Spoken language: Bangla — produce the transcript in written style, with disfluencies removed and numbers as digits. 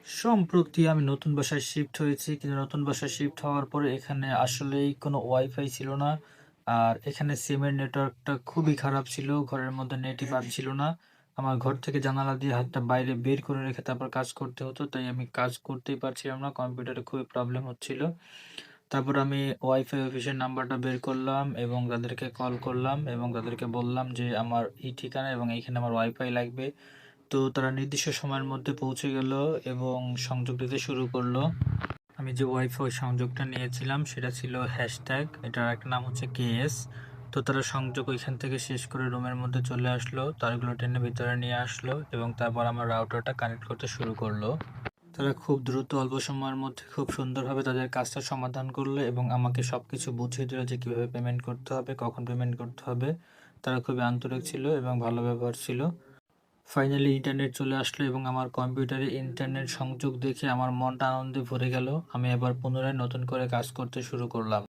সম্প্রতি আমি নতুন বাসায় শিফট হয়েছি। কিন্তু নতুন বাসায় শিফট হওয়ার পরে এখানে আসলেই কোনো ওয়াইফাই ছিল না। আর এখানে সিমের নেটওয়ার্কটা খুবই খারাপ ছিল। ঘরের মধ্যে নেটই পাচ্ছিল না। আমার ঘর থেকে জানালা দিয়ে হাতটা বাইরে বের করে রেখে তারপর কাজ করতে হতো। তাই আমি কাজ করতেই পারছিলাম না। কম্পিউটারে খুবই প্রবলেম হচ্ছিল। তারপর আমি ওয়াইফাই অফিসের নাম্বারটা বের করলাম এবং তাদেরকে কল করলাম এবং তাদেরকে বললাম যে আমার এই ঠিকানা এবং এইখানে আমার ওয়াইফাই লাগবে। তো তারা নির্দিষ্ট সময়ের মধ্যে পৌঁছে গেল এবং সংযোগ দিতে শুরু করলো। আমি যে ওয়াইফাই সংযোগটা নিয়েছিলাম সেটা ছিল হ্যাশট্যাগ, এটার একটা নাম হচ্ছে কেএস। তো তারা সংযোগ ওইখান থেকে শেষ করে রুমের মধ্যে চলে আসলো, তারগুলো টেনে ভিতরে নিয়ে আসলো এবং তারপর আমার রাউটারটা কানেক্ট করতে শুরু করলো। তারা খুব দ্রুত অল্প সময়ের মধ্যে খুব সুন্দরভাবে তাদের কাজটা সমাধান করলো এবং আমাকে সবকিছু বুঝিয়ে দিল যে কিভাবে পেমেন্ট করতে হবে, কখন পেমেন্ট করতে হবে। তারা খুবই আন্তরিক ছিল এবং ভালো ব্যবহার ছিল। ফাইনালি ইন্টারনেট চলে আসলো এবং আমার কম্পিউটারে ইন্টারনেট সংযোগ দেখে আমার মনটা আনন্দে ভরে গেল। আমি এবার পুনরায় নতুন করে কাজ করতে শুরু করলাম।